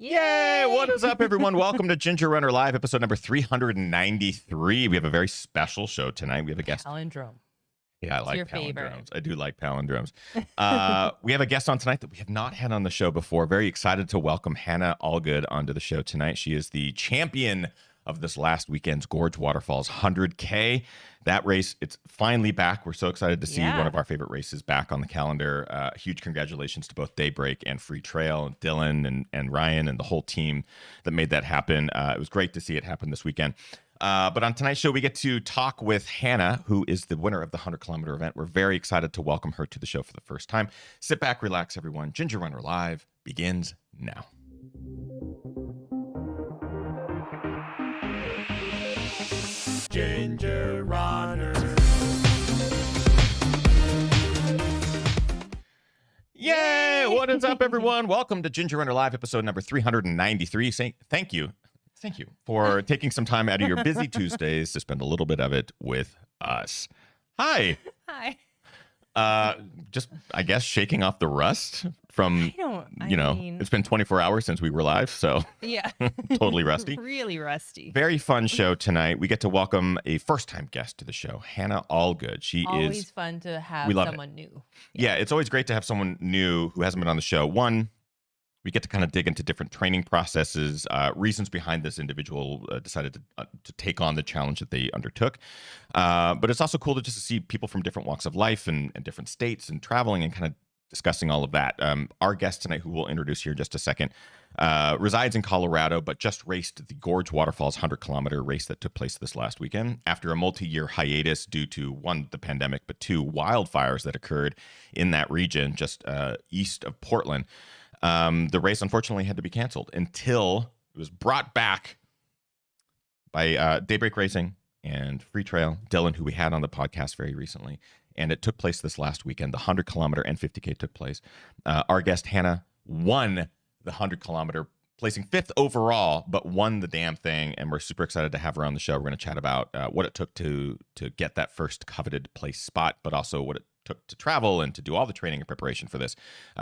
Yay! What is up, everyone? Welcome to Ginger Runner Live, episode number 393. We have a very special show tonight. We have a guest. Palindrome. Yeah, I It's like your palindromes. favorite. I do like palindromes. We have a guest on tonight that we have not had on the show before. Very excited to welcome Hannah Allgood onto the show tonight. She is the champion of this last weekend's Gorge Waterfalls 100k. That race, it's finally back. We're so excited to see one of our favorite races back on the calendar. Huge congratulations to both Daybreak and Free Trail, and Dylan and Ryan and the whole team that made that happen. It was great to see it happen this weekend. But on tonight's show, we get to talk with Hannah, who is the winner of the 100-kilometer event. We're very excited to welcome her to the show for the first time. Sit back, relax, everyone. Ginger Runner Live begins now. Ginger Runner. Yay! What is up, everyone? Welcome to Ginger Runner Live, episode number 393. Thank you for taking some time out of your busy Tuesdays to spend a little bit of it with us. Hi. Hi. Just, I guess, shaking off the rust from, it's been 24 hours since we were live, so Yeah. totally rusty. Really rusty. Very fun show tonight. We get to welcome a first-time guest to the show, Hannah Allgood. She Always is fun to have someone new. Yeah, it's always great to have someone new who hasn't been on the show. One, we get to kind of dig into different training processes, reasons behind this individual decided to take on the challenge that they undertook. But it's also cool to just see people from different walks of life and different states and traveling and kind of discussing all of that. Our guest tonight, who we'll introduce here in just a second, resides in Colorado, but just raced the Gorge Waterfalls 100-kilometer race that took place this last weekend after a multi-year hiatus due to, one, the pandemic, but two, wildfires that occurred in that region just east of Portland. The race, unfortunately, had to be canceled until it was brought back by Daybreak Racing and Free Trail, Dylan, who we had on the podcast very recently. And it took place this last weekend. The 100-kilometer and 50K took place. Our guest, Hannah, won the 100-kilometer, placing 5th overall, but won the damn thing. And we're super excited to have her on the show. We're going to chat about what it took to get that first coveted place spot, but also what it took to travel and to do all the training and preparation for this.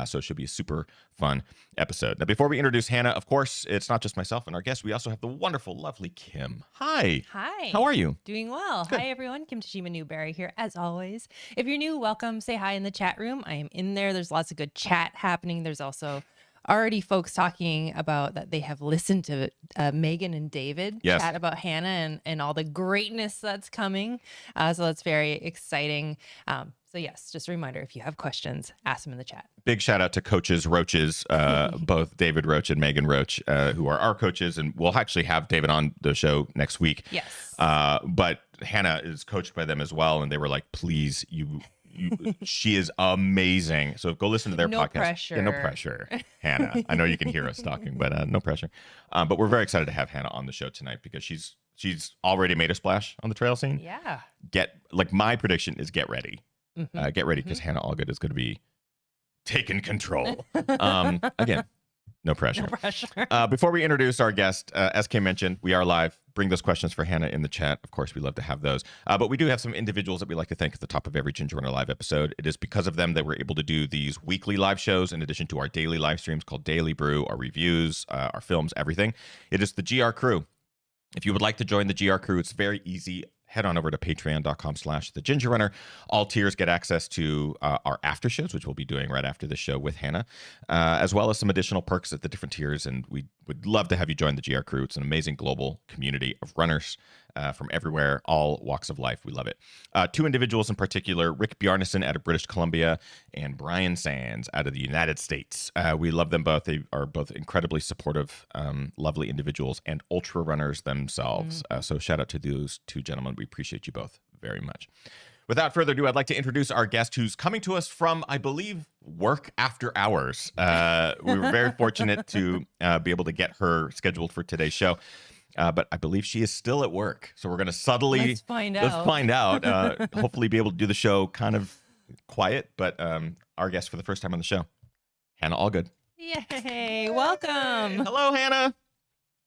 So it should be a super fun episode. Now, before we introduce Hannah, of course, it's not just myself and our guest. We also have the wonderful, lovely Kim. Hi. Hi. How are you? Doing well. Good. Hi, everyone. Kim Tajima Newberry here, as always. If you're new, welcome. Say hi in the chat room. I am in there. There's lots of good chat happening. There's also already folks talking about that they have listened to Megan and David chat about Hannah and all the greatness that's coming. So that's very exciting. So yes, just a reminder, if you have questions, ask them in the chat. Big shout out to coaches Roaches, both David Roach and Megan Roach, who are our coaches. And we'll actually have David on the show next week. Yes. But Hannah is coached by them as well. And they were like, please, she is amazing. So go listen to their podcast. Pressure. Yeah, no pressure, Hannah. I know you can hear us talking, but no pressure. But we're very excited to have Hannah on the show tonight because she's already made a splash on the trail scene. Yeah. My prediction is get ready. Get ready because Hannah Allgood is going to be taking control. Again, no pressure. No pressure. Before we introduce our guest, as Kay mentioned, we are live. Bring those questions for Hannah in the chat. Of course, we love to have those. But we do have some individuals that we like to thank at the top of every Ginger Runner Live episode. It is because of them that we're able to do these weekly live shows in addition to our daily live streams called Daily Brew, our reviews, our films, everything. It is the GR crew. If you would like to join the GR crew, it's very easy. Head on over to patreon.com/thegingerrunner. All tiers get access to our after shows, which we'll be doing right after the show with Hannah, as well as some additional perks at the different tiers. And we would love to have you join the GR crew. It's an amazing global community of runners from everywhere, all walks of life. We love it. Two individuals in particular, Rick Bjarnason out of British Columbia and Brian Sands out of the United States. We love them both. They are both incredibly supportive, lovely individuals and ultra runners themselves. So shout out to those two gentlemen. We appreciate you both very much. Without further ado, I'd like to introduce our guest who's coming to us from, I believe, work after hours. We were very fortunate to be able to get her scheduled for today's show. But I believe she is still at work. So we're going to subtly... Let's find out. Hopefully be able to do the show kind of quiet. But our guest for the first time on the show, Hannah Allgood. Yay. Welcome. Hello, Hannah.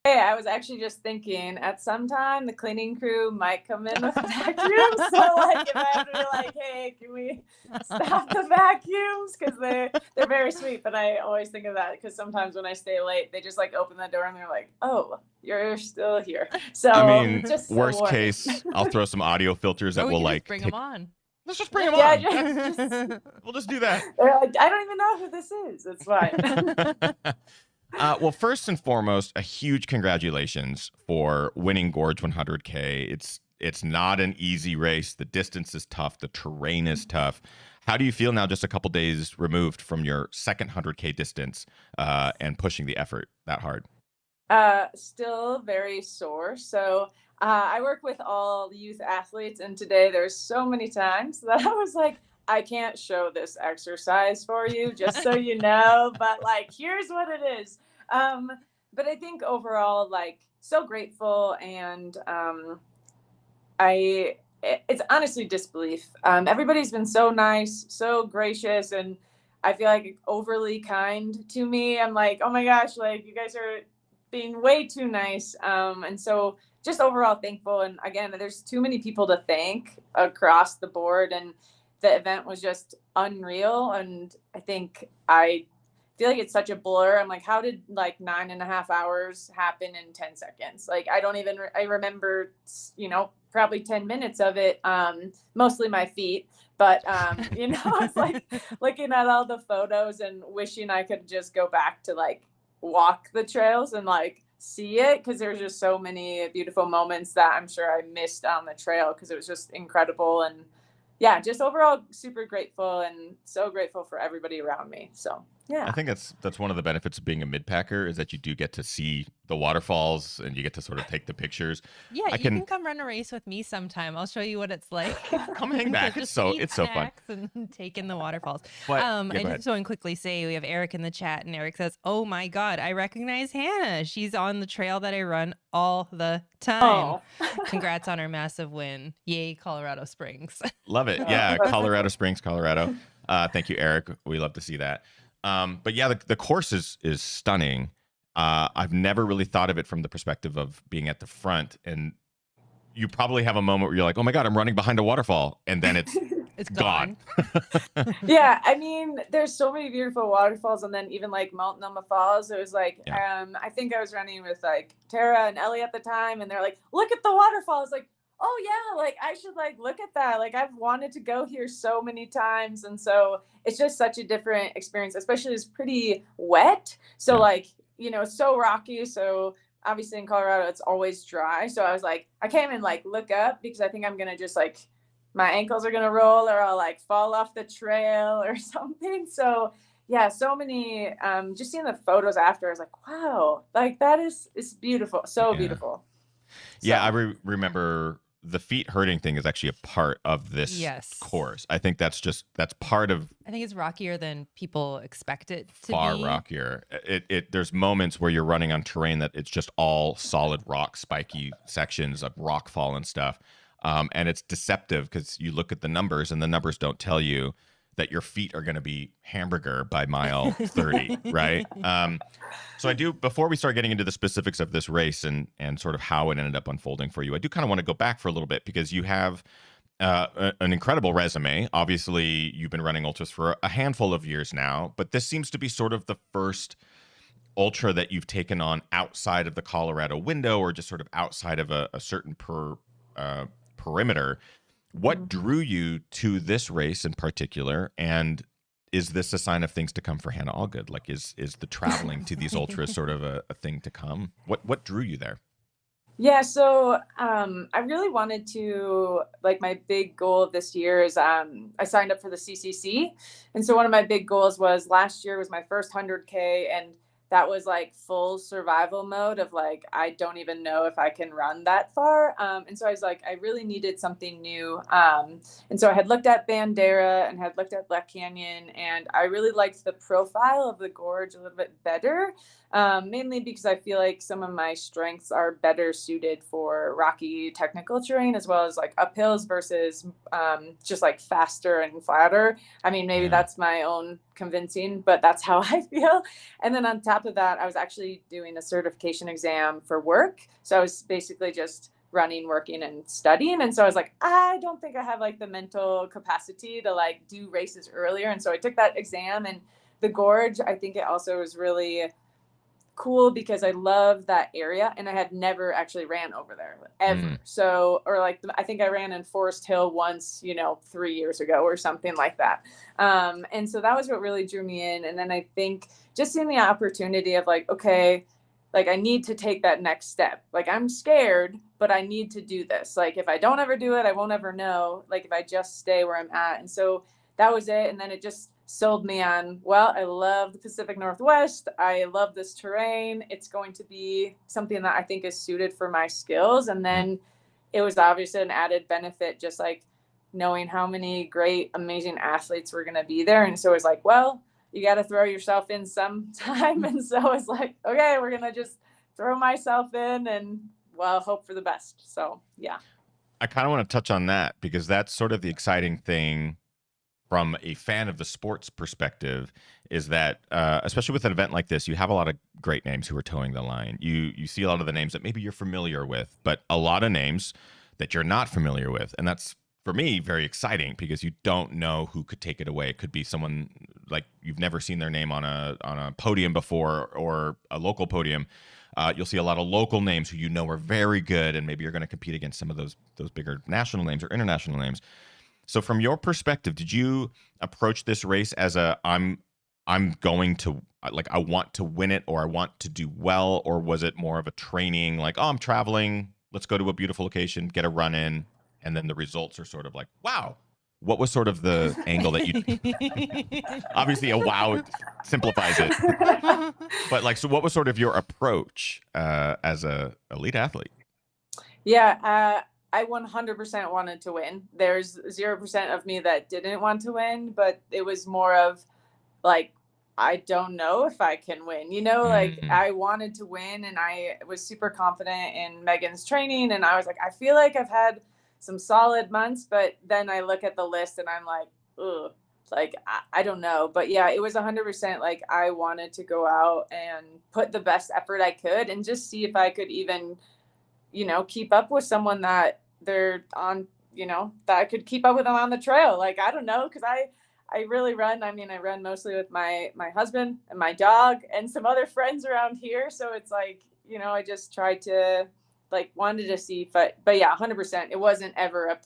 Hey, I was actually just thinking at some time the cleaning crew might come in with vacuums. So like if I have to be like, hey, can we stop the vacuums? Because they're very sweet, but I always think of that because sometimes when I stay late, they just like open the door and they're like, oh, you're still here. So I mean, just worst warning. case, I'll throw some audio filters that Or we will can like just bring them on. Let's just bring them Yeah, on. We'll just do that. They're like, I don't even know who this is. It's fine. Well, first and foremost, a huge congratulations for winning Gorge 100k. It's not an easy race. The distance is tough. The terrain is tough. How do you feel now, just a couple days removed from your second 100k distance, and pushing the effort that hard? Still very sore. So I work with all youth athletes, and today there's so many times that I was like, I can't show this exercise for you, just so you know, but like, here's what it is. But I think overall, like, so grateful, and it's honestly disbelief. Everybody's been so nice, so gracious, and I feel like overly kind to me. I'm like, oh my gosh, like you guys are being way too nice. And so just overall thankful. And again, there's too many people to thank across the board. And the event was just unreal. And I think I feel like it's such a blur. I'm like, how did like 9.5 hours happen in 10 seconds? Like, I don't even, I remember, probably 10 minutes of it, mostly my feet. But, it's like looking at all the photos and wishing I could just go back to like walk the trails and like see it, because there's just so many beautiful moments that I'm sure I missed on the trail because it was just incredible. And yeah, just overall super grateful, and so grateful for everybody around me. So yeah, I think that's one of the benefits of being a mid-packer, is that you do get to see the waterfalls and you get to sort of take the pictures. Yeah, you can come run a race with me sometime. I'll show you what it's like. Come hang back. It's so fun. And take in the waterfalls. But, I just want to quickly say we have Eric in the chat, and Eric says, "Oh my God, I recognize Hannah. She's on the trail that I run all the time." Oh. Congrats on her massive win! Yay, Colorado Springs. Love it. Yeah, Colorado Springs, Colorado. Thank you, Eric. We love to see that. But yeah, the course is stunning. I've never really thought of it from the perspective of being at the front, and you probably have a moment where you're like, oh my God, I'm running behind a waterfall, and then it's gone. Yeah, I mean, there's so many beautiful waterfalls, and then even like Multnomah Falls. It was like, I think I was running with like Tara and Ellie at the time, and they're like, look at the waterfalls. Like, oh yeah, like I should like look at that. Like I've wanted to go here so many times. And so it's just such a different experience, especially it's pretty wet. So like, it's so rocky. So obviously in Colorado, it's always dry. So I was like, I can't even like look up because I think I'm going to just like, my ankles are going to roll, or I'll like fall off the trail or something. So yeah, so many, just seeing the photos after, I was like, wow, like it's beautiful. So beautiful. Yeah. I remember the feet hurting thing is actually a part of this course. I think that's part of. I think it's rockier than people expect it to be. Far rockier. There's moments where you're running on terrain that it's just all solid rock, spiky sections of rock fall and stuff. And it's deceptive because you look at the numbers, and the numbers don't tell you that your feet are going to be hamburger by mile 30, right? So I do, before we start getting into the specifics of this race and sort of how it ended up unfolding for you, I do kind of want to go back for a little bit, because you have an incredible resume. Obviously, you've been running ultras for a handful of years now, but this seems to be sort of the first ultra that you've taken on outside of the Colorado window, or just sort of outside of a certain perimeter. What drew you to this race in particular, and is this a sign of things to come for Hannah Allgood? Like, is the traveling to these ultras sort of a thing to come? What drew you there? Yeah, so I really wanted to, like, my big goal of this year is I signed up for the CCC, and so one of my big goals was, last year was my first 100K, and that was like full survival mode of like, I don't even know if I can run that far. And so I was like, I really needed something new. And so I had looked at Bandera and had looked at Black Canyon, and I really liked the profile of the gorge a little bit better, mainly because I feel like some of my strengths are better suited for rocky technical terrain, as well as like uphills versus just like faster and flatter. I mean, maybe that's my own convincing, but that's how I feel. And then on top top of that, I was actually doing a certification exam for work. So I was basically just running, working, and studying. And so I was like, I don't think I have like the mental capacity to like do races earlier. And so I took that exam, and the Gorge, I think it also was really cool because I love that area, and I had never actually ran over there ever. So, or like, I think I ran in Forest Hill once, 3 years ago or something like that. And so that was what really drew me in. And then I think just seeing the opportunity of like, okay, like I need to take that next step. Like I'm scared, but I need to do this. Like if I don't ever do it, I won't ever know. Like if I just stay where I'm at. And so that was it. And then it just sold me on, well, I love the Pacific Northwest. I love this terrain. It's going to be something that I think is suited for my skills. And then it was obviously an added benefit, just like knowing how many great, amazing athletes were going to be there. And so it was like, well, you got to throw yourself in sometime. And so it's like, okay, we're going to just throw myself in and, well, hope for the best. So, yeah. I kind of want to touch on that because that's sort of the exciting thing from a fan of the sports perspective, is that especially with an event like this, you have a lot of great names who are towing the line. You see a lot of the names that maybe you're familiar with, but a lot of names that you're not familiar with. And that's, for me, very exciting because you don't know who could take it away. It could be someone like you've never seen their name on a podium before, or a local podium. You'll see a lot of local names who are very good, and maybe you're going to compete against some of those bigger national names or international names. So from your perspective, did you approach this race as I'm going to, like, I want to win it, or I want to do well, or was it more of a training, like, oh, I'm traveling, let's go to a beautiful location, get a run in, and then the results are sort of like, wow. What was sort of the angle that you obviously a wow simplifies it. But like, so what was sort of your approach as a elite athlete? Yeah, I 100% wanted to win. There's 0% of me that didn't want to win, but it was more of like, I don't know if I can win, like I wanted to win, and I was super confident in Megan's training. And I was like, I feel like I've had some solid months, but then I look at the list and I'm like, ugh, like, I don't know. But yeah, it was 100% like I wanted to go out and put the best effort I could and just see if I could even, keep up with someone that they're on, that I could keep up with them on the trail. Like, I don't know. Cause I really run. I mean, I run mostly with my husband and my dog and some other friends around here. So it's like, I just tried to wanted to see, but yeah, 100%. It wasn't ever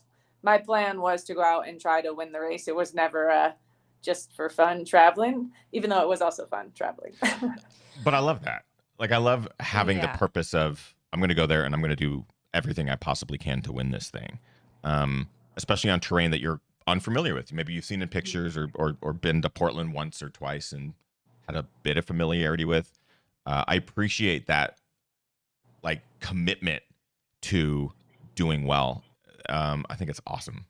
my plan was to go out and try to win the race. It was never just for fun traveling, even though it was also fun traveling. But I love that. Like, I love having the purpose of, I'm going to go there and I'm going to do everything I possibly can to win this thing. Especially on terrain that you're unfamiliar with. Maybe you've seen in pictures or been to Portland once or twice and had a bit of familiarity with. I appreciate that, like, commitment to doing well. I think it's awesome.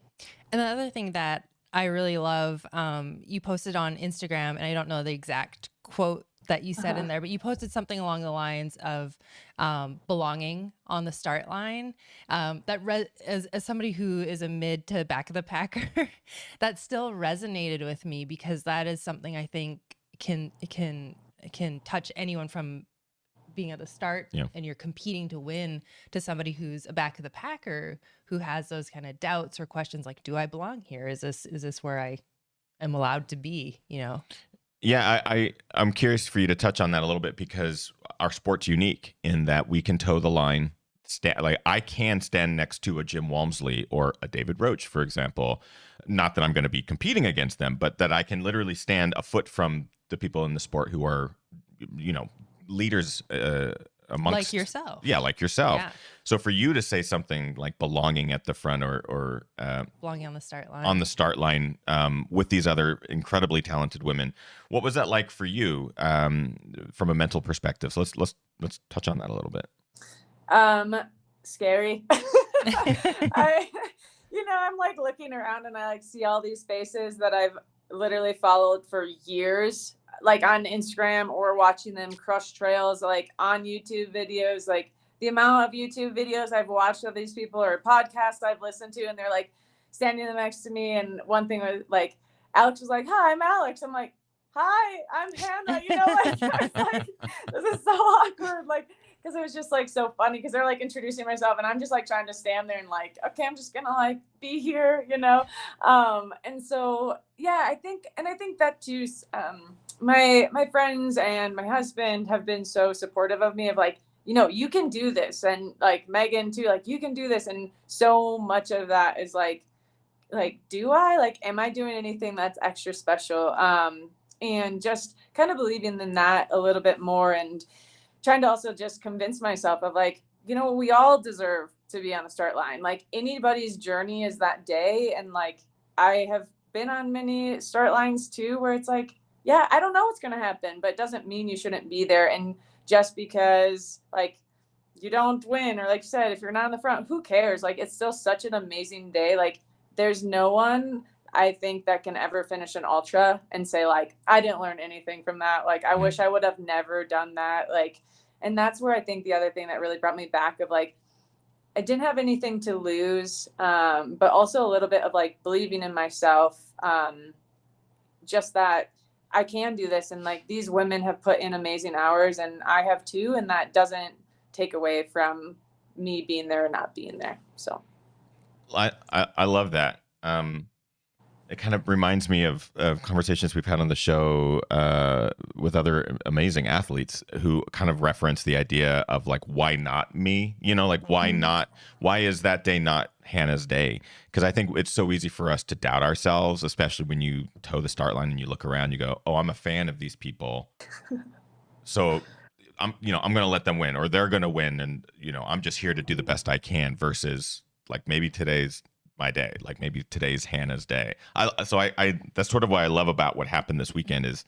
And the other thing that I really love, you posted on Instagram, and I don't know the exact quote that you said in there, but you posted something along the lines of belonging on the start line. As somebody who is a mid to back of the packer, that still resonated with me, because that is something I think can touch anyone from being at the start and you're competing to win, to somebody who's a back of the packer who has those kind of doubts or questions like, do I belong here? Is this where I am allowed to be, Yeah, I'm curious for you to touch on that a little bit, because our sport's unique in that we can toe the line. Like, I can stand next to a Jim Walmsley or a David Roach, for example. Not that I'm going to be competing against them, but that I can literally stand a foot from the people in the sport who are, leaders amongst, like yourself. Yeah, like yourself. Yeah. So for you to say something like belonging at the front or belonging on the start line, with these other incredibly talented women, what was that like for you from a mental perspective? So let's touch on that a little bit. Scary. I'm like looking around and I like see all these faces that I've literally followed for years, like on Instagram, or watching them crush trails, like on YouTube videos. Like the amount of YouTube videos I've watched of these people, or podcasts I've listened to, and they're like standing next to me. And one thing was like, Alex was like, "Hi, I'm Alex." I'm like, hi, I'm Hannah. You know, like, I was like, this is so awkward. Like, because it was just like so funny because they're like introducing myself and I'm just like trying to stand there and like, okay, I'm just gonna like be here, you know. And so yeah, I think that too. My friends and my husband have been so supportive of me of like, you know, you can do this, and like Megan too, like you can do this, and so much of that is like do I like am I doing anything that's extra special? And just kind of believing in that a little bit more, and trying to also just convince myself of like, you know, we all deserve to be on the start line. Like anybody's journey is that day. And like I have been on many start lines too, where it's like, yeah, I don't know what's going to happen, but it doesn't mean you shouldn't be there. And just because like you don't win, or like you said, if you're not in the front, who cares? Like it's still such an amazing day. Like there's no one I think that can ever finish an ultra and say like, I didn't learn anything from that. Like I wish I would have never done that. Like, and that's where I think the other thing that really brought me back of like, I didn't have anything to lose, but also a little bit of like believing in myself, just that I can do this. And like these women have put in amazing hours and I have too. And that doesn't take away from me being there or not being there. So I love that. It kind of reminds me of conversations we've had on the show with other amazing athletes who kind of reference the idea of like, why not me? You know, like why not? Why is that day not Hannah's day? Because I think it's so easy for us to doubt ourselves, especially when you toe the start line and you look around, you go, oh, I'm a fan of these people. So I'm going to let them win, or they're going to win. And, you know, I'm just here to do the best I can, versus like maybe today's my day, like maybe today's Hannah's day. I that's sort of what I love about what happened this weekend is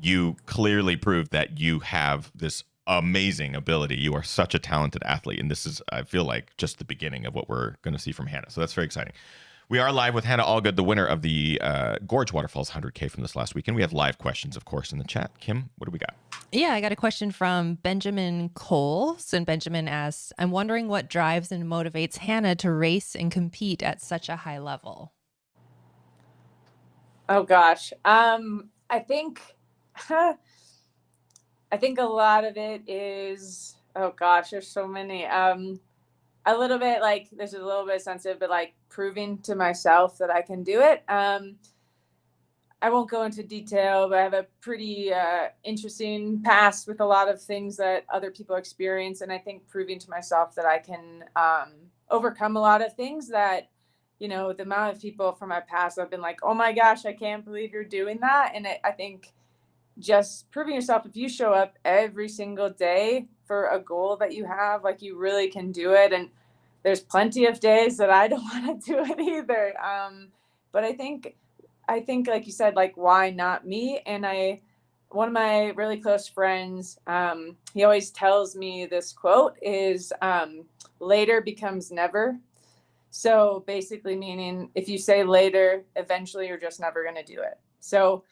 you clearly proved that you have this amazing ability. You are such a talented athlete, and this is, I feel like, just the beginning of what we're going to see from Hannah. So that's very exciting. We are live with Hannah Allgood, the winner of the Gorge Waterfalls 100k from this last weekend. We have live questions, of course, in the chat. Kim, what do we got? Yeah, I got a question from Benjamin Coles, and Benjamin asks, I'm wondering what drives and motivates Hannah to race and compete at such a high level. Oh gosh. I think I think a lot of it is, oh gosh, there's so many. A little bit like, there's a little bit sensitive, but like proving to myself that I can do it. I won't go into detail, but I have a pretty interesting past with a lot of things that other people experience. And I think proving to myself that I can overcome a lot of things that, you know, the amount of people from my past have been like, oh my gosh, I can't believe you're doing that. And I think just proving yourself, if you show up every single day for a goal that you have, like you really can do it. And there's plenty of days that I don't want to do it either. But I think like you said, like, why not me? And one of my really close friends, he always tells me this quote is, later becomes never. So basically meaning if you say later, eventually you're just never going to do it. So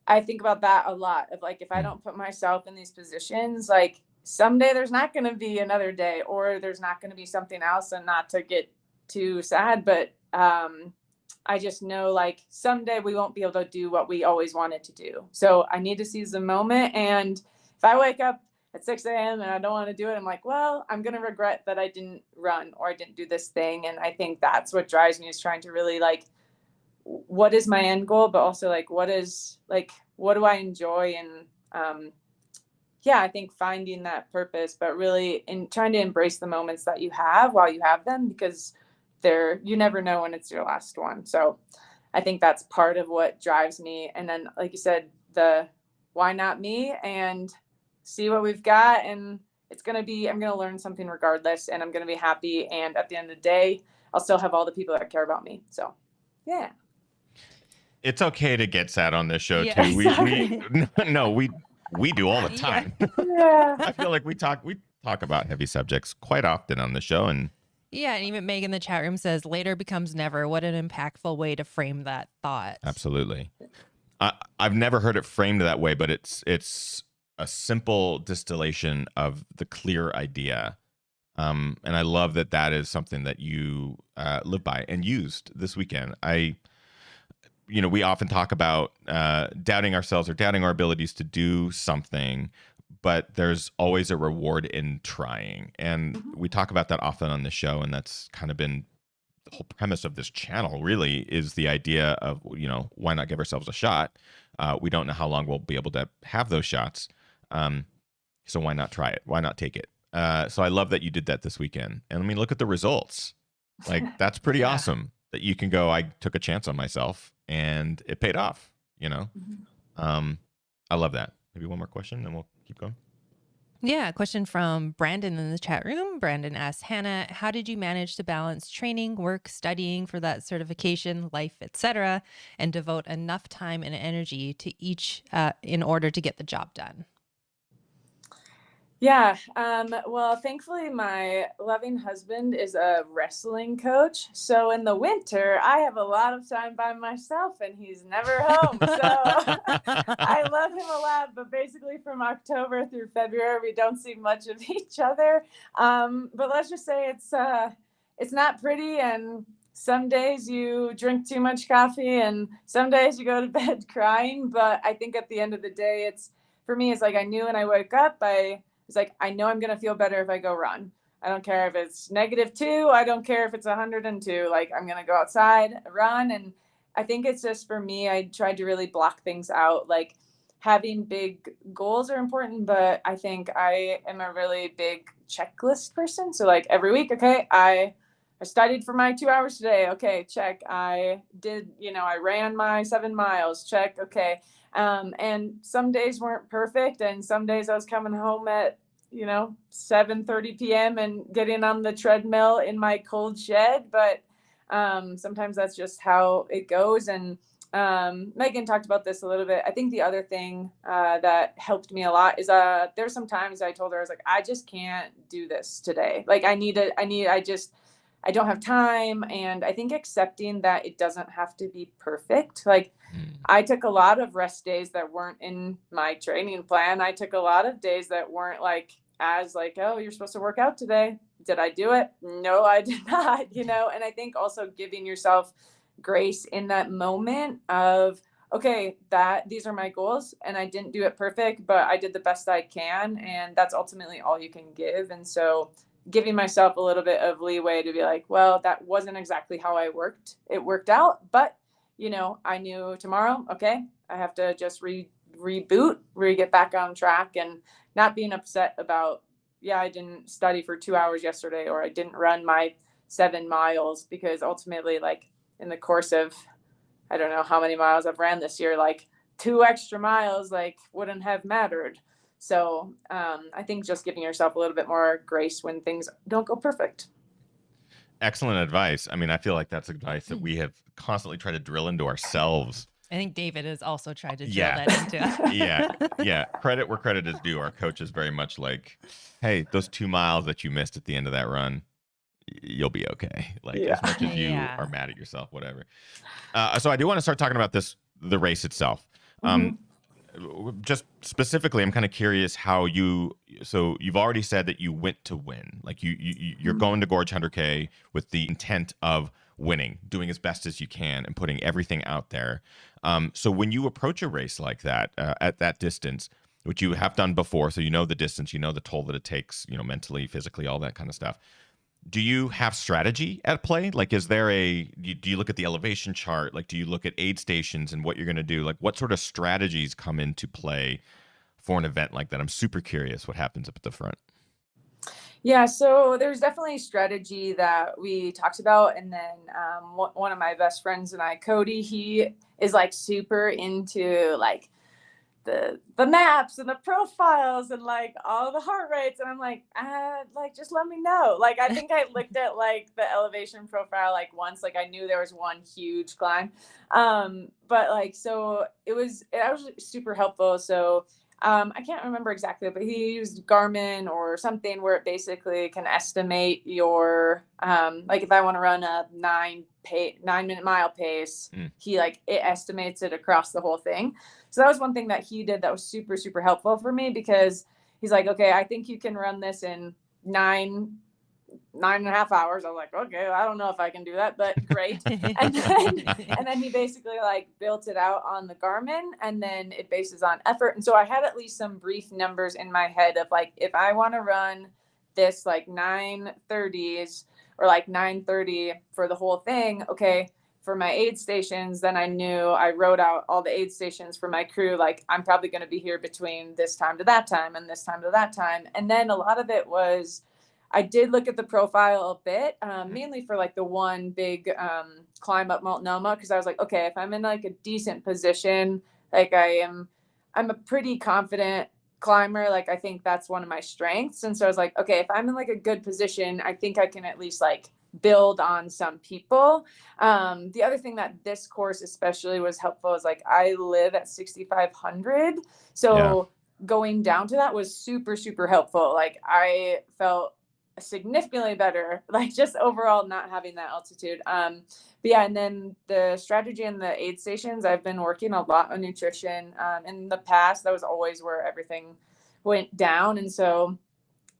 I think about that a lot of like, if I don't put myself in these positions, like someday there's not going to be another day, or there's not going to be something else, and not to get too sad, but I just know like someday we won't be able to do what we always wanted to do. So I need to seize the moment. And if I wake up at 6 a.m. and I don't want to do it, I'm like, well, I'm going to regret that I didn't run or I didn't do this thing. And I think that's what drives me, is trying to really like, what is my end goal, but also like, what do I enjoy? And yeah, I think finding that purpose, but really in trying to embrace the moments that you have while you have them, because you never know when it's your last one. So I think that's part of what drives me. And then, like you said, the why not me, and see what we've got. And I'm going to learn something regardless, and I'm going to be happy. And at the end of the day, I'll still have all the people that care about me. So yeah. It's okay to get sad on this show Yeah, too. We do all the time. Yeah. I feel like we talk about heavy subjects quite often on the show, and yeah, and even Meg in the chat room says later becomes never. What an impactful way to frame that thought. absolutely. I've never heard it framed that way, but it's a simple distillation of the clear idea. And I love that is something that you live by and used this weekend. we often talk about doubting ourselves or doubting our abilities to do something, but there's always a reward in trying. And we talk about that often on the show. And that's kind of been the whole premise of this channel, really, is the idea of, why not give ourselves a shot? We don't know how long we'll be able to have those shots. So why not try it? Why not take it? So I love that you did that this weekend. And I mean, look at the results. Like, that's pretty awesome that you can go, I took a chance on myself and it paid off, I love that. Maybe one more question and we'll keep going. Yeah, a question from Brandon in the chat room. Brandon asks, Hannah, how did you manage to balance training, work, studying for that certification, life, etc., and devote enough time and energy to each in order to get the job done? Yeah. Well, thankfully, my loving husband is a wrestling coach. So in the winter, I have a lot of time by myself and he's never home. So I love him a lot. But basically from October through February, we don't see much of each other. But let's just say it's not pretty. And some days you drink too much coffee and some days you go to bed crying. But I think at the end of the day, for me, it's like I knew when I woke up, it's like, I know I'm going to feel better if I go run. I don't care if it's -2. I don't care if it's 102. Like, I'm going to go outside, run. And I think it's just, for me, I tried to really block things out. Like, having big goals are important, but I think I am a really big checklist person. So like every week, okay, I studied for my 2 hours today. Okay, check. I did, I ran my 7 miles. Check. Okay. And some days weren't perfect. And some days I was coming home at, 7:30 p.m. and getting on the treadmill in my cold shed. But sometimes that's just how it goes. And Megan talked about this a little bit. I think the other thing that helped me a lot is there's some times I told her, I was like, I just can't do this today. Like I don't have time. And I think accepting that it doesn't have to be perfect. Like, I took a lot of rest days that weren't in my training plan. I took a lot of days that weren't oh, you're supposed to work out today. Did I do it? No, I did not, and I think also giving yourself grace in that moment of, okay, these are my goals and I didn't do it perfect, but I did the best I can. And that's ultimately all you can give. And so giving myself a little bit of leeway to be like, well, that wasn't exactly how it worked out, but I knew tomorrow, okay, I have to just reboot, get back on track, and not being upset about, I didn't study for 2 hours yesterday, or I didn't run my 7 miles, because ultimately, like, in the course of, I don't know how many miles I've ran this year, like 2 extra miles, like, wouldn't have mattered. So I think just giving yourself a little bit more grace when things don't go perfect. Excellent advice. I mean, I feel like that's advice that we have constantly tried to drill into ourselves. I think David has also tried to drill that into us. Yeah. Credit where credit is due. Our coach is very much like, hey, those 2 miles that you missed at the end of that run, you'll be okay. Like, as much as you are mad at yourself, whatever. So I do want to start talking about the race itself. Just specifically, I'm kind of curious how so you've already said that you went to win. Like, you're going to Gorge 100k with the intent of winning, doing as best as you can and putting everything out there. So when you approach a race like that, at that distance, which you have done before, so you know the distance, you know the toll that it takes, mentally, physically, all that kind of stuff. Do you have strategy at play? Like, is there do you look at the elevation chart? Like, do you look at aid stations and what you're going to do? Like, what sort of strategies come into play for an event like that? I'm super curious what happens up at the front. Yeah, so there's definitely strategy that we talked about. And then one of my best friends and I, Cody, he is like super into like the maps and the profiles and like all the heart rates. And I'm like, just let me know. Like, I think I looked at like the elevation profile like once, like I knew there was one huge climb. But like, so it was super helpful. So I can't remember exactly, but he used Garmin or something where it basically can estimate your, like if I want to run a 9-minute mile pace, it estimates it across the whole thing. So that was one thing that he did that was super, super helpful for me, because he's like, okay, I think you can run this in 9 9.5 hours. I was like, okay, I don't know if I can do that, but great. And then he basically like built it out on the Garmin, and then it bases on effort. And so I had at least some brief numbers in my head of like, if I want to run this like 9:30s or like 9:30 for the whole thing, okay, for my aid stations, then I knew I wrote out all the aid stations for my crew. Like, I'm probably going to be here between this time to that time and this time to that time. And then a lot of it was, I did look at the profile a bit, mainly for like the one big climb up Multnomah, because I was like, okay, if I'm in like a decent position, like I'm a pretty confident climber. Like, I think that's one of my strengths. And so I was like, okay, if I'm in like a good position, I think I can at least like build on some people. The other thing that this course especially was helpful is like, I live at 6,500. So going down to that was super, super helpful. Like, I felt significantly better, like just overall not having that altitude. But yeah, and then the strategy and the aid stations, I've been working a lot on nutrition. In the past, that was always where everything went down. And so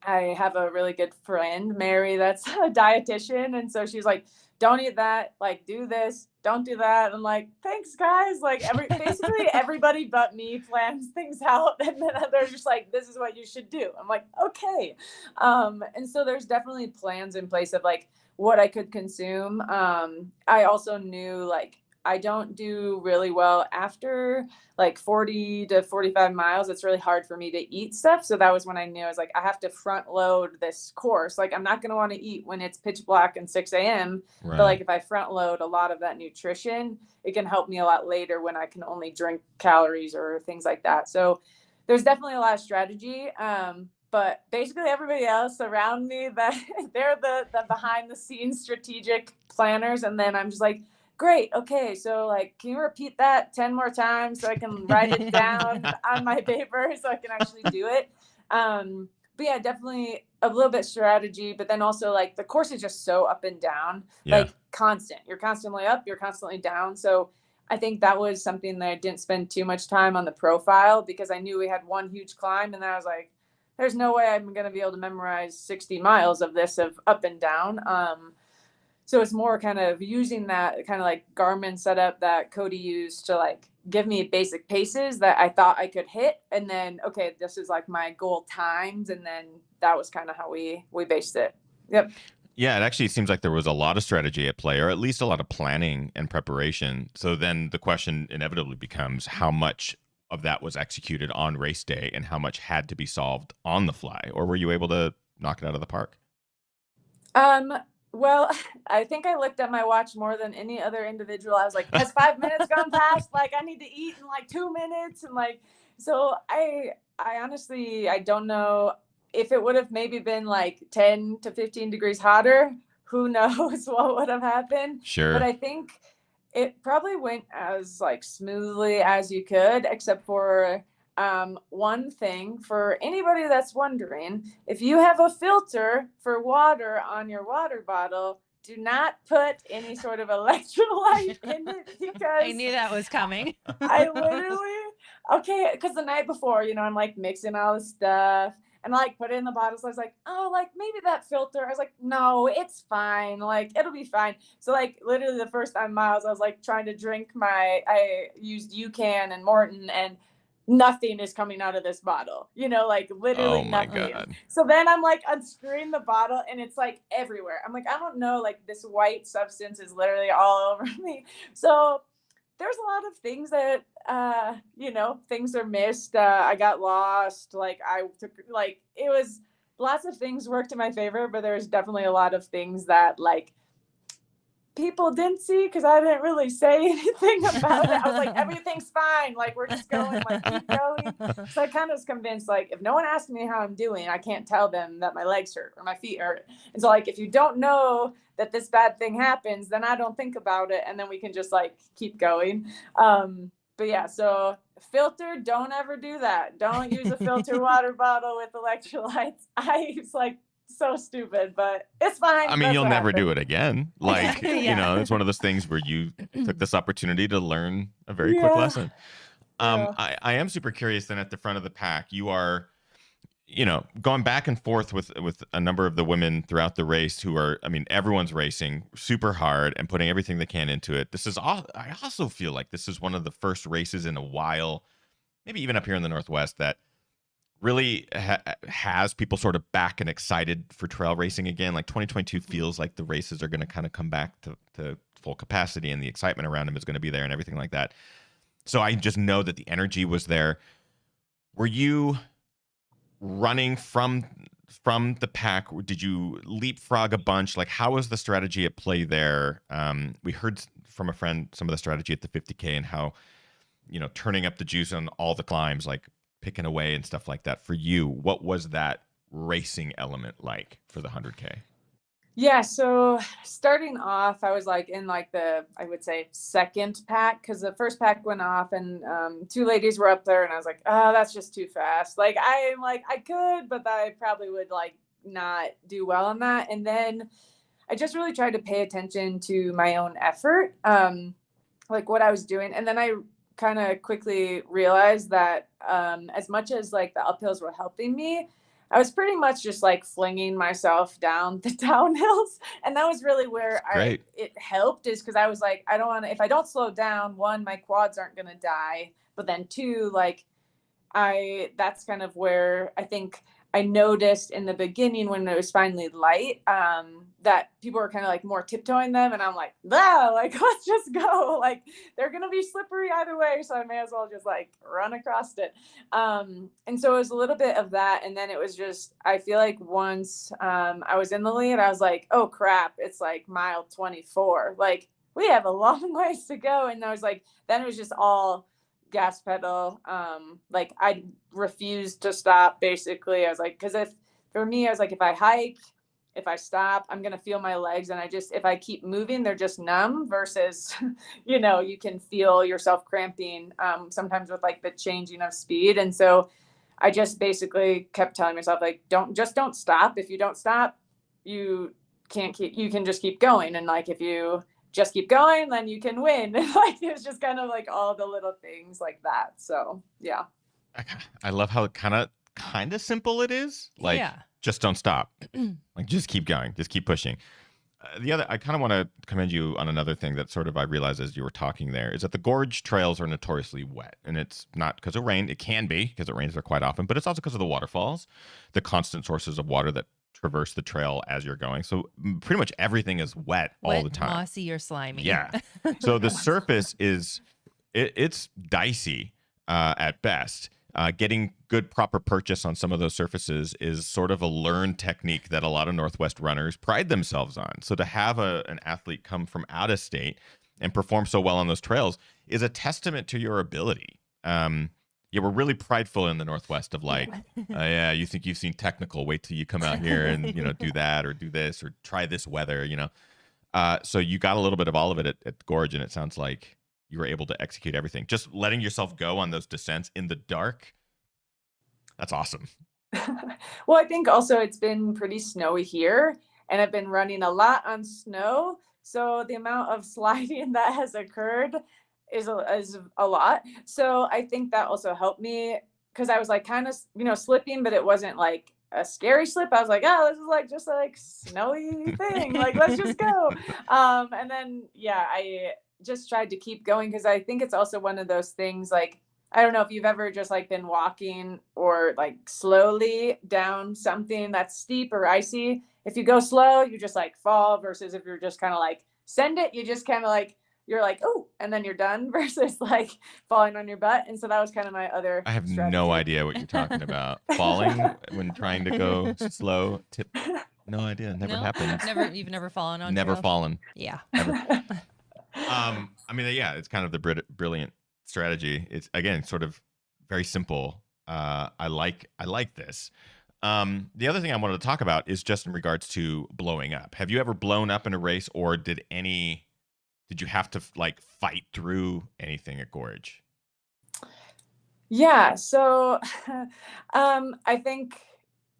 I have a really good friend, Mary, that's a dietitian. And so she's like, don't eat that, like do this, don't do that. I'm like, thanks guys. Like basically everybody but me plans things out. And then they're just like, this is what you should do. I'm like, okay. And so there's definitely plans in place of like what I could consume. I also knew like, I don't do really well after like 40 to 45 miles. It's really hard for me to eat stuff. So that was when I knew I was like, I have to front load this course. Like, I'm not going to want to eat when it's pitch black and 6 a.m. Right. But like, if I front load a lot of that nutrition, it can help me a lot later when I can only drink calories or things like that. So there's definitely a lot of strategy. But basically everybody else around me, that they're the behind the scenes strategic planners. And then I'm just like, great. Okay. So like, can you repeat that 10 more times so I can write it down on my paper so I can actually do it? But yeah, definitely a little bit strategy, but then also like the course is just so up and down, like constant. You're constantly up, you're constantly down. So I think that was something that I didn't spend too much time on the profile, because I knew we had one huge climb, and then I was like, there's no way I'm going to be able to memorize 60 miles of this of up and down. So it's more kind of using that kind of like Garmin setup that Cody used to like give me basic paces that I thought I could hit. And then, okay, this is like my goal times. And then that was kind of how we based it. Yep. Yeah, it actually seems like there was a lot of strategy at play, or at least a lot of planning and preparation. So then the question inevitably becomes, how much of that was executed on race day and how much had to be solved on the fly? Or were you able to knock it out of the park? Well, I think I looked at my watch more than any other individual. I was like, has 5 minutes gone past? Like, I need to eat in like 2 minutes. And like, so I honestly, I don't know if it would have maybe been like 10 to 15 degrees hotter. Who knows what would have happened? Sure. But I think it probably went as like smoothly as you could, except for one thing for anybody that's wondering: if you have a filter for water on your water bottle, do not put any sort of electrolyte in it, because I knew that was coming. I literally, because the night before, I'm like mixing all this stuff and like put it in the bottle. So I was like, oh, like maybe that filter. I was like, no, it's fine. Like, it'll be fine. So like literally the first 9 miles, I was like trying to drink I used UCAN and Morton, and nothing is coming out of this bottle, like literally nothing. God. So then I'm like unscrewing the bottle, and it's like everywhere. I'm like, I don't know, like this white substance is literally all over me. So there's a lot of things that, things are missed. I got lost. Like I took, like, it was lots of things worked in my favor, but there's definitely a lot of things that like people didn't see, because I didn't really say anything about it. I was like, everything's fine. Like, we're just going, like, keep going. So I kind of was convinced, like, if no one asks me how I'm doing, I can't tell them that my legs hurt or my feet hurt. And so, like, if you don't know that this bad thing happens, then I don't think about it. And then we can just, like, keep going. But yeah, so filter, don't ever do that. Don't use a filter water bottle with electrolytes. I was like, so stupid, but it's fine. I mean, you'll never do it again. Like, it's one of those things where you took this opportunity to learn a very quick lesson. I am super curious then, at the front of the pack, you are, going back and forth with a number of the women throughout the race who are, I mean, everyone's racing super hard and putting everything they can into it. This is all, I also feel like this is one of the first races in a while, maybe even up here in the Northwest, that really has people sort of back and excited for trail racing again. Like 2022 feels like the races are going to kind of come back to full capacity, and the excitement around them is going to be there and everything like that. So I just know that the energy was there. Were you running from the pack? Did you leapfrog a bunch? Like, how was the strategy at play there? We heard from a friend some of the strategy at the 50K and how, turning up the juice on all the climbs, like picking away and stuff like that. For you, what was that racing element like for the 100K? Yeah, so starting off, I was like in like the, I would say, second pack, because the first pack went off and two ladies were up there, and I was like, oh, that's just too fast. Like, I'm like, I could, but I probably would like not do well on that. And then I just really tried to pay attention to my own effort, like what I was doing. And then I kind of quickly realized that as much as like the uphills were helping me, I was pretty much just like flinging myself down the downhills. And that was really where it helped, is because I was like, I don't want to, if I don't slow down, one, my quads aren't going to die. But then two, like that's kind of where I think I noticed in the beginning when it was finally light, that people were kind of like more tiptoeing them. And I'm like, no, like, let's just go. Like, they're going to be slippery either way. So I may as well just like run across it. And so it was a little bit of that. And then it was just, I feel like once I was in the lead, I was like, oh crap, it's like mile 24. Like, we have a long ways to go. And I was like, then it was just all gas pedal. Like, I refused to stop, basically. I was like, because for me, I was like, if I hike, if I stop, I'm gonna feel my legs, and if I keep moving, they're just numb, versus you can feel yourself cramping sometimes with like the changing of speed. And so I just basically kept telling myself, like, don't stop. If you don't stop, you can just keep going. And like, if you just keep going, then you can win. Like, it was just kind of like all the little things like that. So yeah. I love how kind of simple it is. Like, just don't stop. Like, just keep going. Just keep pushing. I kind of want to commend you on another thing that sort of I realized as you were talking there, is that the gorge trails are notoriously wet. And it's not because of rain. It can be because it rains there quite often, but it's also because of the waterfalls, the constant sources of water that traverse the trail as you're going. So pretty much everything is wet all the time. Mossy or slimy. Yeah. So the surface is, it's dicey at best. Getting good proper purchase on some of those surfaces is sort of a learned technique that a lot of Northwest runners pride themselves on. So to have an athlete come from out of state and perform so well on those trails is a testament to your ability. Yeah, we're really prideful in the Northwest of like, yeah, you think you've seen technical, wait till you come out here and, do that or do this or try this weather, So you got a little bit of all of it at Gorge, and it sounds like you were able to execute everything. Just letting yourself go on those descents in the dark, that's awesome. Well, I think also it's been pretty snowy here, and I've been running a lot on snow. So the amount of sliding that has occurred is a lot. So I think that also helped me, because I was like kind of, slipping, but it wasn't like a scary slip. I was like, oh, this is like just like snowy thing. Like, let's just go. And then, yeah, I just tried to keep going, because I think it's also one of those things, like, I don't know if you've ever just like been walking or like slowly down something that's steep or icy. If you go slow, you just like fall, versus if you're just kind of like send it, you just kind of like, you're like, oh, and then you're done, versus like falling on your butt. And so that was kind of my other I have strategy. No idea what you're talking about. Falling when trying to go slow, tip. No idea. Never happened. You've never fallen on Never trail? fallen. Yeah. Ever. I mean, yeah, it's kind of the brilliant strategy. It's, again, sort of very simple. I like this. The other thing I wanted to talk about is just in regards to blowing up. Have you ever blown up in a race, or did you have to like fight through anything at Gorge? Yeah. So I think,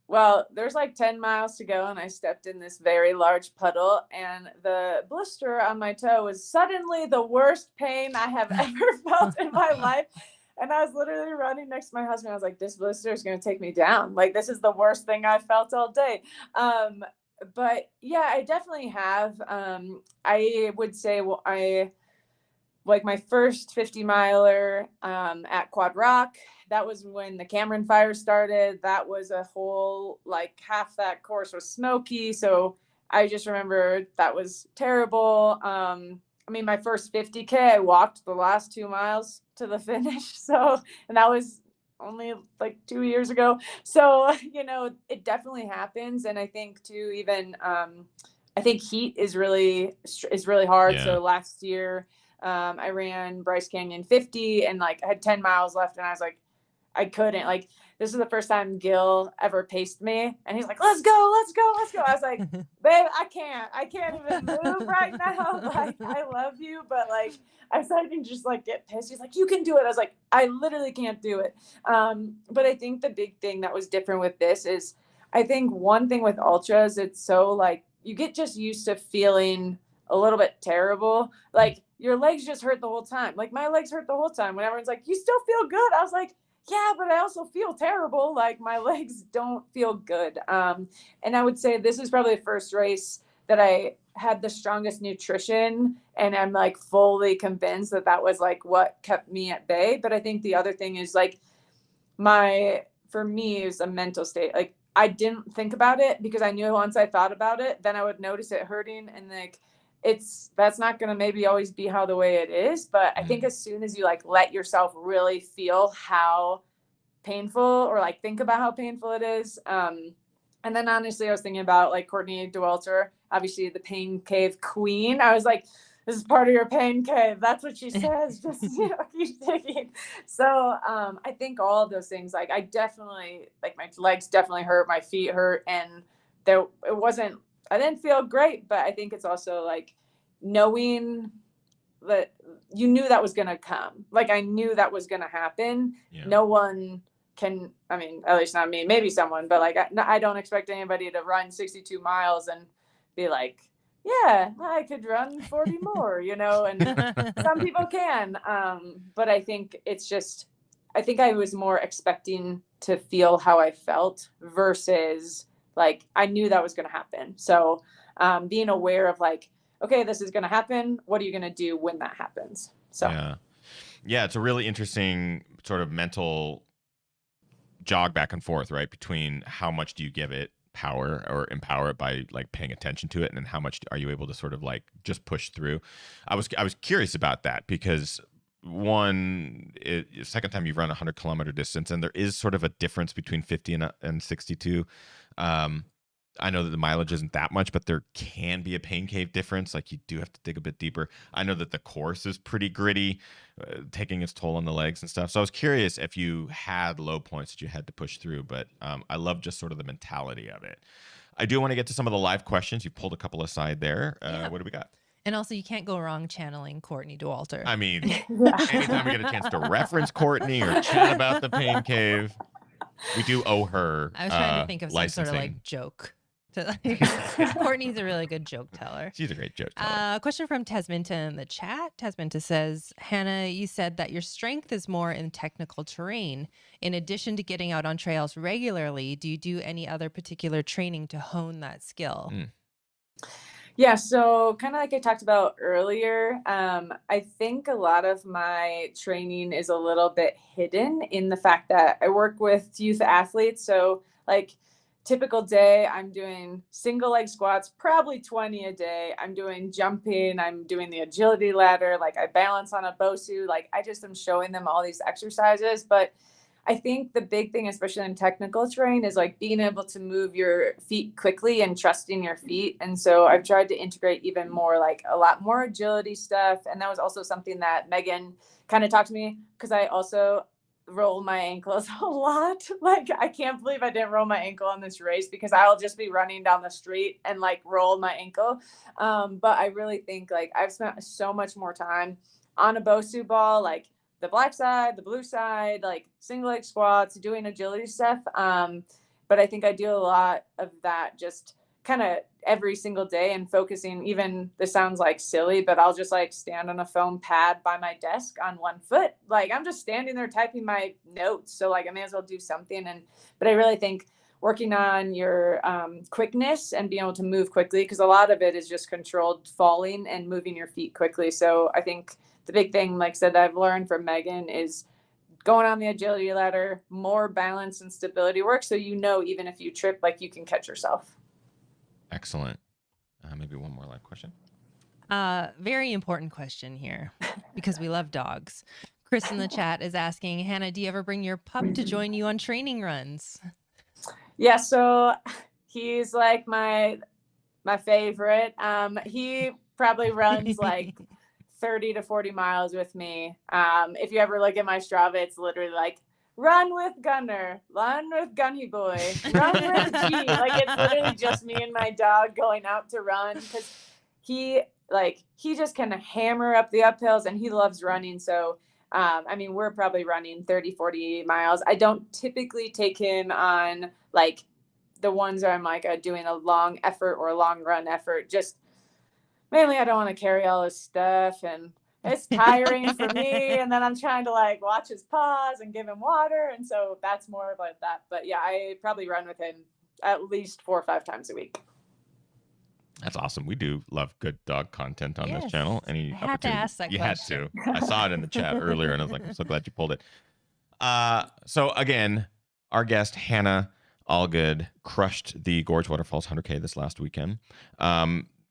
well, there's like 10 miles to go, and I stepped in this very large puddle, and the blister on my toe was suddenly the worst pain I have ever felt in my life. And I was literally running next to my husband. I was like, this blister is going to take me down. Like, this is the worst thing I've felt all day. But yeah, I definitely have. I would say, well, I like my first 50 miler at Quad Rock. That was when the Cameron fire started. That was a whole, like, half that course was smoky. So I just remember that was terrible. I mean, my first 50K, I walked the last 2 miles to the finish. So, and that was only like 2 years ago. So, you know, it definitely happens. And I think too, even, I think heat is really hard. Yeah. So last year, I ran Bryce Canyon 50 and like I had 10 miles left and I was like, I couldn't. Like, this is the first time Gil ever paced me and he's like, let's go, let's go, let's go. I was like, babe, I can't even move right now. Like, I love you, but like, I started to just like get pissed. He's like, you can do it. I was like, I literally can't do it. But I think the big thing that was different with this is, I think one thing with ultras, it's so like, you get just used to feeling a little bit terrible. Like, your legs just hurt the whole time. Like, my legs hurt the whole time. When everyone's like, you still feel good. I was like, yeah, but I also feel terrible. Like, my legs don't feel good. And I would say this is probably the first race that I had the strongest nutrition. And I'm like fully convinced that that was like what kept me at bay. But I think the other thing is like for me, it was a mental state. Like, I didn't think about it because I knew once I thought about it, then I would notice it hurting. And like, that's not going to maybe always be how the way it is. But I think as soon as you like let yourself really feel how painful or like think about how painful it is. And then honestly, I was thinking about like Courtney Dauwalter, obviously the pain cave queen. I was like, this is part of your pain cave. That's what she says. Just, you know, keep digging. So I think all of those things, like I definitely, like my legs definitely hurt, my feet hurt. And I didn't feel great, but I think it's also like knowing that you knew that was going to come. Like, I knew that was going to happen. Yeah. No one can, I mean, at least not me, maybe someone, but like, I don't expect anybody to run 62 miles and be like, yeah, I could run 40 more, you know, and some people can. But I think it's just, I think I was more expecting to feel how I felt versus like, I knew that was going to happen. So being aware of like, okay, this is going to happen. What are you going to do when that happens? So, yeah, it's a really interesting sort of mental jog back and forth, right? Between how much do you give it power or empower it by like paying attention to it, and then how much are you able to sort of like just push through? I was curious about that because second time you've run a 100-kilometer distance, and there is sort of a difference between 50 and 62. I know that the mileage isn't that much, but there can be a pain cave difference. Like, you do have to dig a bit deeper. I know that the course is pretty gritty, taking its toll on the legs and stuff. So I was curious if you had low points that you had to push through, but I love just sort of the mentality of it. I do want to get to some of the live questions. You pulled a couple aside there. What do we got? And also, you can't go wrong channeling Courtney Dauwalter. I mean, anytime we get a chance to reference Courtney or chat about the pain cave, we do owe her. I was trying to think of some licensing. sort of like joke. Courtney's a really good joke teller. She's a great joke teller. Question from Tesminta in the chat. Tesminta says, Hannah, you said that your strength is more in technical terrain. In addition to getting out on trails regularly, do you do any other particular training to hone that skill? Yeah, so kind of like I talked about earlier, I think a lot of my training is a little bit hidden in the fact that I work with youth athletes. So like typical day, I'm doing single leg squats, probably 20 a day. I'm doing jumping. I'm doing the agility ladder. Like, I balance on a BOSU. Like, I just am showing them all these exercises. But I think the big thing, especially in technical terrain, is like being able to move your feet quickly and trusting your feet. And so I've tried to integrate even more, like a lot more agility stuff. And that was also something that Megan kind of talked to me, because I also roll my ankles a lot. Like, I can't believe I didn't roll my ankle on this race, because I'll just be running down the street and like roll my ankle. But I really think like I've spent so much more time on a BOSU ball, like the black side, the blue side, like single leg squats, doing agility stuff. But I think I do a lot of that just kind of every single day and focusing, even this sounds like silly, but I'll just like stand on a foam pad by my desk on one foot. Like I'm just standing there typing my notes. So like I may as well do something. But I really think working on your quickness and being able to move quickly, because a lot of it is just controlled falling and moving your feet quickly. So I think the big thing, like I said, that I've learned from Megan is going on the agility ladder, more balance and stability work. So, even if you trip, like you can catch yourself. Excellent. Maybe one more live question. Very important question here because we love dogs. Chris in the chat is asking, Hannah, do you ever bring your pup to join you on training runs? Yeah, so he's like my favorite. He probably runs like 30 to 40 miles with me. If you ever look at my Strava, it's literally like run with Gunner, run with Gunny Boy, run with G. Like it's literally just me and my dog going out to run because he just kind of hammer up the uphills and he loves running. So we're probably running 30, 40 miles. I don't typically take him on like the ones where I'm like doing a long effort or a long run effort. Just mainly I don't want to carry all his stuff and it's tiring for me. And then I'm trying to like watch his paws and give him water. And so that's more about that. But yeah, I probably run with him at least 4 or 5 times a week. That's awesome. We do love good dog content on this channel. Any I had opportunity, to ask that you question. had to. I saw it in the chat earlier, and I was like, I'm so glad you pulled it. So again, our guest Hannah Allgood crushed the Gorge Waterfalls 100k this last weekend.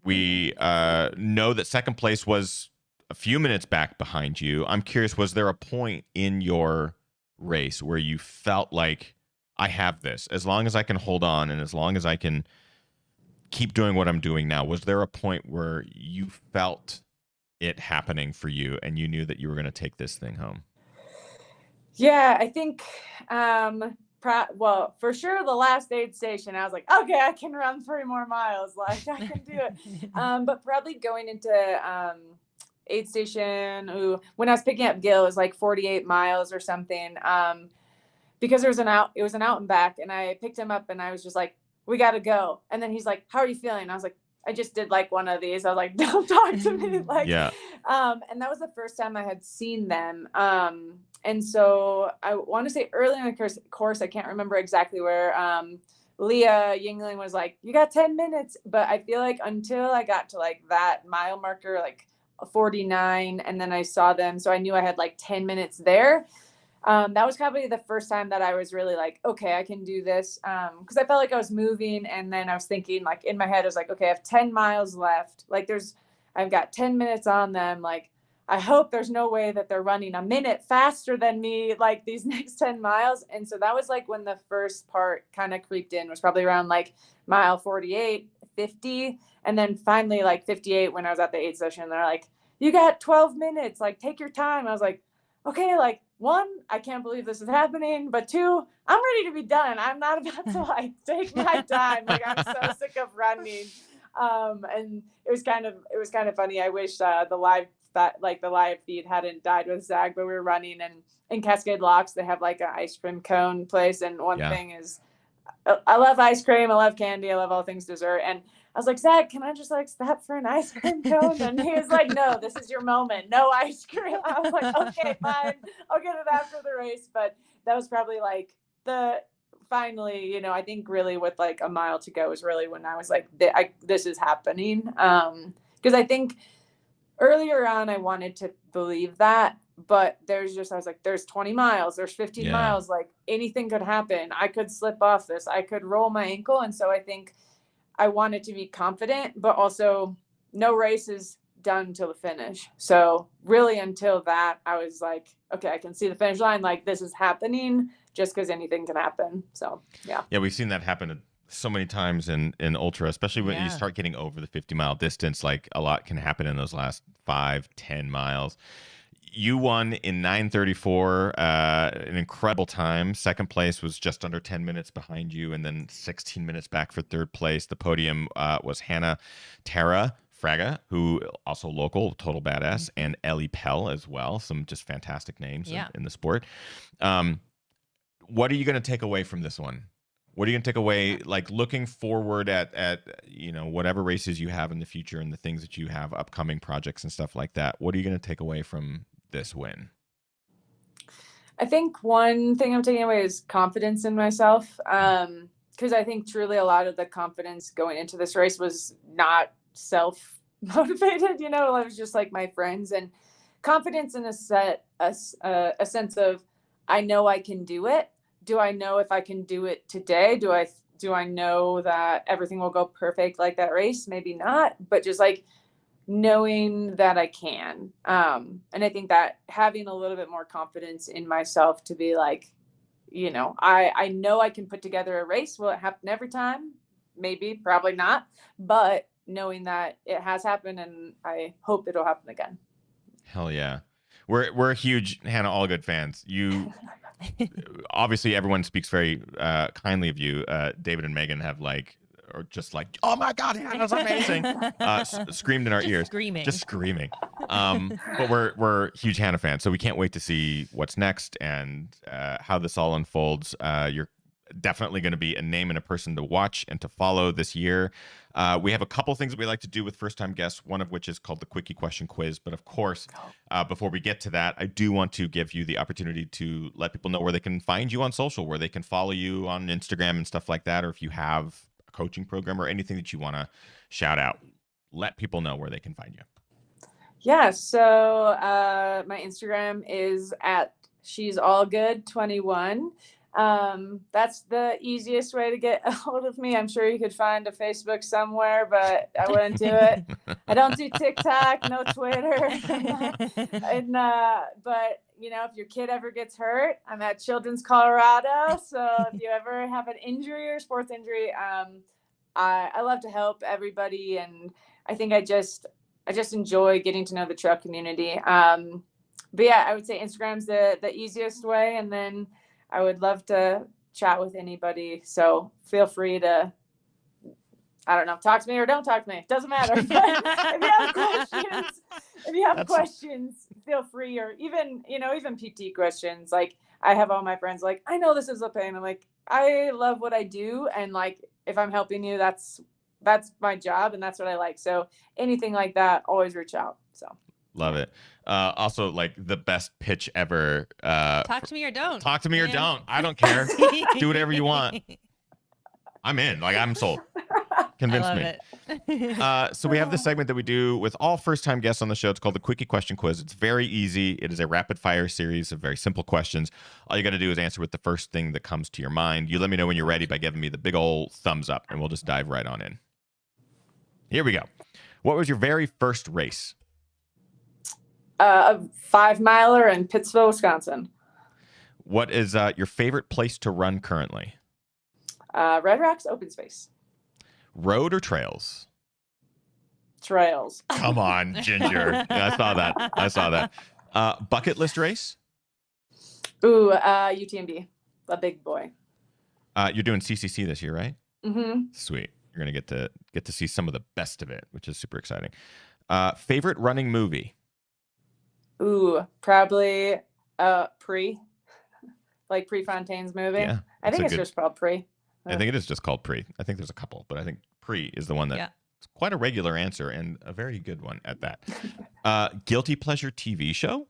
We know that second place was a few minutes back behind you. I'm curious, was there a point in your race where you felt like I have this? As long as I can hold on, and as long as I can keep doing what I'm doing now, was there a point where you felt it happening for you and you knew that you were going to take this thing home? Yeah, I think, for sure the last aid station, I was like, okay, I can run 3 more miles. Like I can do it. But probably going into aid station, when I was picking up Gil, it was like 48 miles or something. Because it was an out and back, and I picked him up and I was just like, we got to go. And then he's like, how are you feeling? I was like, I just did like one of these. I was like, don't talk to me. Like, yeah. And that was the first time I had seen them. And so I want to say early in the course, I can't remember exactly where, Leah Yingling was like, you got 10 minutes. But I feel like until I got to like that mile marker, like 49, and then I saw them. So I knew I had like 10 minutes there. That was probably the first time that I was really like, okay, I can do this. Cause I felt like I was moving, and then I was thinking like in my head, I was like, okay, I have 10 miles left. Like I've got 10 minutes on them. Like, I hope there's no way that they're running a minute faster than me, like these next 10 miles. And so that was like when the first part kind of creeped in, was probably around like mile 48, 50. And then finally like 58, when I was at the aid session, they're like, you got 12 minutes, like take your time. I was like, okay, like 1, I can't believe this is happening, but 2, I'm ready to be done. I'm not about to like take my time. Like I'm so sick of running. And it was kind of funny. I wish the live feed hadn't died with Zag, but we were running, and in Cascade Locks they have like an ice cream cone place, and one thing is I love ice cream, I love candy, I love all things dessert, and I was like, Zach, can I just like stop for an ice cream cone? And he was like, no, this is your moment. No ice cream. I was like, okay, fine. I'll get it after the race. But that was probably like finally, I think really with like a mile to go is really when I was like, this is happening. Because I think earlier on I wanted to believe that, but I was like, there's 20 miles, there's 15 miles, like anything could happen. I could slip off this. I could roll my ankle. And so I think I wanted to be confident, but also no race is done till the finish. So really until that, I was like, okay, I can see the finish line. Like this is happening, just because anything can happen. So yeah. Yeah, we've seen that happen so many times in ultra, especially when you start getting over the 50-mile distance. Like a lot can happen in those last 5-10 miles. You won in 9:34, an incredible time. Second place was just under 10 minutes behind you, and then 16 minutes back for third place. The podium was Hannah Tara Fraga, who also local, total badass, and Ellie Pell as well. Some just fantastic names in the sport. What are you going to take away from this one? What are you gonna take away, like looking forward at whatever races you have in the future and the things that you have upcoming projects and stuff like that? What are you gonna take away from this win? I think one thing I'm taking away is confidence in myself. Because I think truly a lot of the confidence going into this race was not self-motivated, it was just like my friends, and confidence in a sense of, I know I can do it. Do I know if I can do it today? Do I know that everything will go perfect like that race? Maybe not, but just like knowing that I can. And I think that having a little bit more confidence in myself to be like, I know I can put together a race. Will it happen every time? Maybe, probably not. But knowing that it has happened, and I hope it'll happen again. Hell yeah. We're huge Hannah Allgood fans. You obviously everyone speaks very kindly of you. David and Megan have just like, oh my God, Hannah's amazing. Screamed in our ears. Just screaming. But we're huge Hannah fans, so we can't wait to see what's next and how this all unfolds. You're definitely going to be a name and a person to watch and to follow this year. We have a couple things that we like to do with first-time guests, one of which is called the Quickie Question Quiz. But of course, before we get to that, I do want to give you the opportunity to let people know where they can find you on social, where they can follow you on Instagram and stuff like that, or if you have a coaching program or anything that you want to shout out, let people know where they can find you. Yeah, so my Instagram is at She's All Good 21. That's the easiest way to get a hold of me. I'm sure you could find a Facebook somewhere, but I wouldn't do it. I don't do TikTok, no Twitter. And but if your kid ever gets hurt, I'm at Children's Colorado. So if you ever have an injury or sports injury, I love to help everybody, and I think I just enjoy getting to know the trail community. But yeah, I would say Instagram's the easiest way, and then I would love to chat with anybody. So feel free to, I don't know, talk to me or don't talk to me. Doesn't matter. If you have questions, feel free, or even PT questions. Like, I have all my friends like, I know this is a pain. I'm like, I love what I do. And like, if I'm helping you, that's my job, and that's what I like. So anything like that, always reach out. So. Love it. Also, like the best pitch ever. Talk to me or don't. Talk to me or don't. I don't care. Do whatever you want. I'm in. Like, I'm sold. Convince me. So we have this segment that we do with all first-time guests on the show. It's called the Quickie Question Quiz. It's very easy. It is a rapid-fire series of very simple questions. All you got to do is answer with the first thing that comes to your mind. You let me know when you're ready by giving me the big old thumbs up, and we'll just dive right on in. Here we go. What was your very first race? A 5-miler in Pittsville, Wisconsin. What is your favorite place to run currently? Red Rocks Open Space. Road or trails? Trails. Come on, Ginger. Yeah, I saw that. Bucket list race? Ooh, UTMB. A big boy. You're doing CCC this year, right? Mm-hmm. Sweet. You're gonna get to see some of the best of it, which is super exciting. Favorite running movie? Ooh, probably like Prefontaine's movie. Yeah, I think it's just called Pre. I think it is just called Pre. I think there's a couple, but I think Pre is the one that it's quite a regular answer and a very good one at that. Guilty pleasure TV show?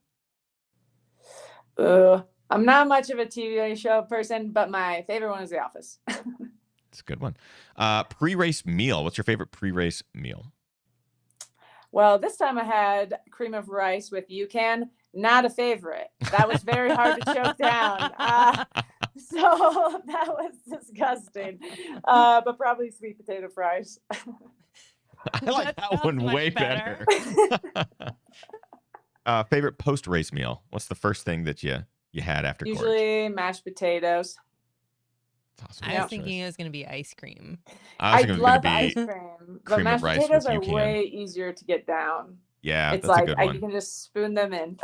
I'm not much of a TV show person, but my favorite one is The Office. It's a good one. Pre-race meal. What's your favorite pre-race meal? Well, this time I had cream of rice with UCAN. Not a favorite. That was very hard to choke down. So that was disgusting. But probably sweet potato fries. I like that one way better. Favorite post-race meal? What's the first thing that you had after Gorge? Usually mashed potatoes. Awesome. I was thinking it was going to be ice cream. I love ice cream. But mashed potatoes are way easier to get down. Yeah, it's that's like a good one. you can just spoon them in.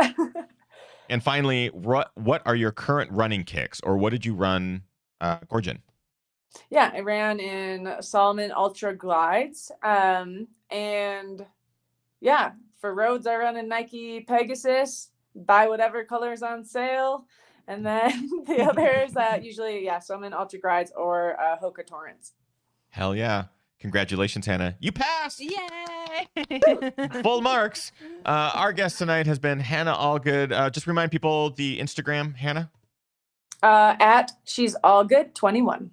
And finally, what are your current running kicks, or what did you run Gorge in? Yeah, I ran in Salomon Ultra Glides. And yeah, for roads, I run in Nike Pegasus. Buy whatever colors on sale. And then the others usually, swim in ultra glides or Hoka Torrents. Hell yeah. Congratulations, Hannah. You passed. Yay! Full marks. Our guest tonight has been Hannah Allgood. Just remind people the Instagram, Hannah. At She's Allgood 21.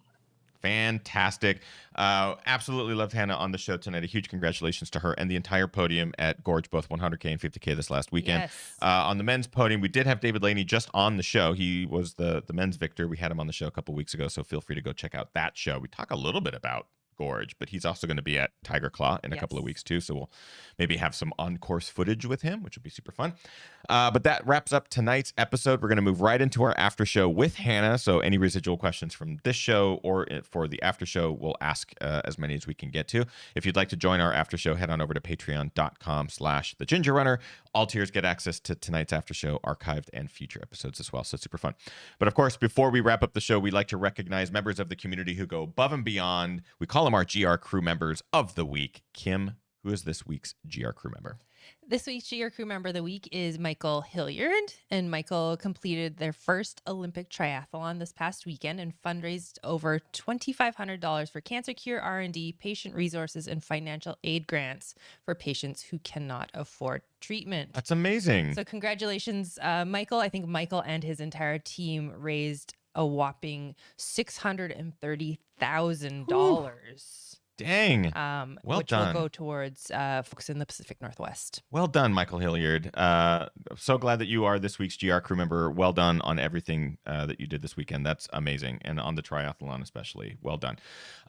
Fantastic. Absolutely loved Hannah on the show tonight. A huge congratulations to her and the entire podium at Gorge, both 100k and 50k this last weekend. Yes. On the men's podium, we did have David Laney just on the show. He was the men's victor. We had him on the show a couple weeks ago, so feel free to go check out that show. We talk a little bit about Gorge, but he's also going to be at Tiger Claw in a couple of weeks too, so we'll maybe have some on-course footage with him, which will be super fun. But that wraps up tonight's episode. We're going to move right into our after show with Hannah, so any residual questions from this show or for the after show, we'll ask as many as we can get to. If you'd like to join our after show, head on over to patreon.com/thegingerrunner. All tiers get access to tonight's after show, archived and future episodes as well, so it's super fun. But of course, before we wrap up the show, we like to recognize members of the community who go above and beyond. We call them our GR crew members of the week. Kim, who is this week's GR crew member? This week's GR crew member of the week is Michael Hilliard, and Michael completed their first Olympic triathlon this past weekend and fundraised over $2,500 for cancer cure, R&D, patient resources, and financial aid grants for patients who cannot afford treatment. That's amazing. So congratulations, Michael. I think Michael and his entire team raised a whopping $630,000. Dang. Which done. will go towards folks in the Pacific Northwest. Well done, Michael Hilliard. So glad that you are this week's GR crew member. Well done on everything that you did this weekend. That's amazing. And on the triathlon especially. Well done.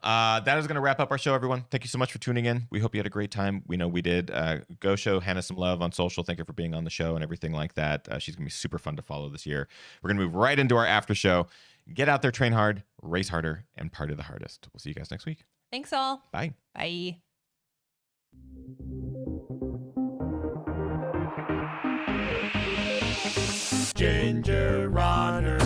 That is going to wrap up our show, everyone. Thank you so much for tuning in. We hope you had a great time. We know we did. Go show Hannah some love on social. Thank her for being on the show and everything like that. She's going to be super fun to follow this year. We're going to move right into our after show. Get out there, train hard, race harder, and party the hardest. We'll see you guys next week. Thanks all. Bye. Bye. Ginger Runner.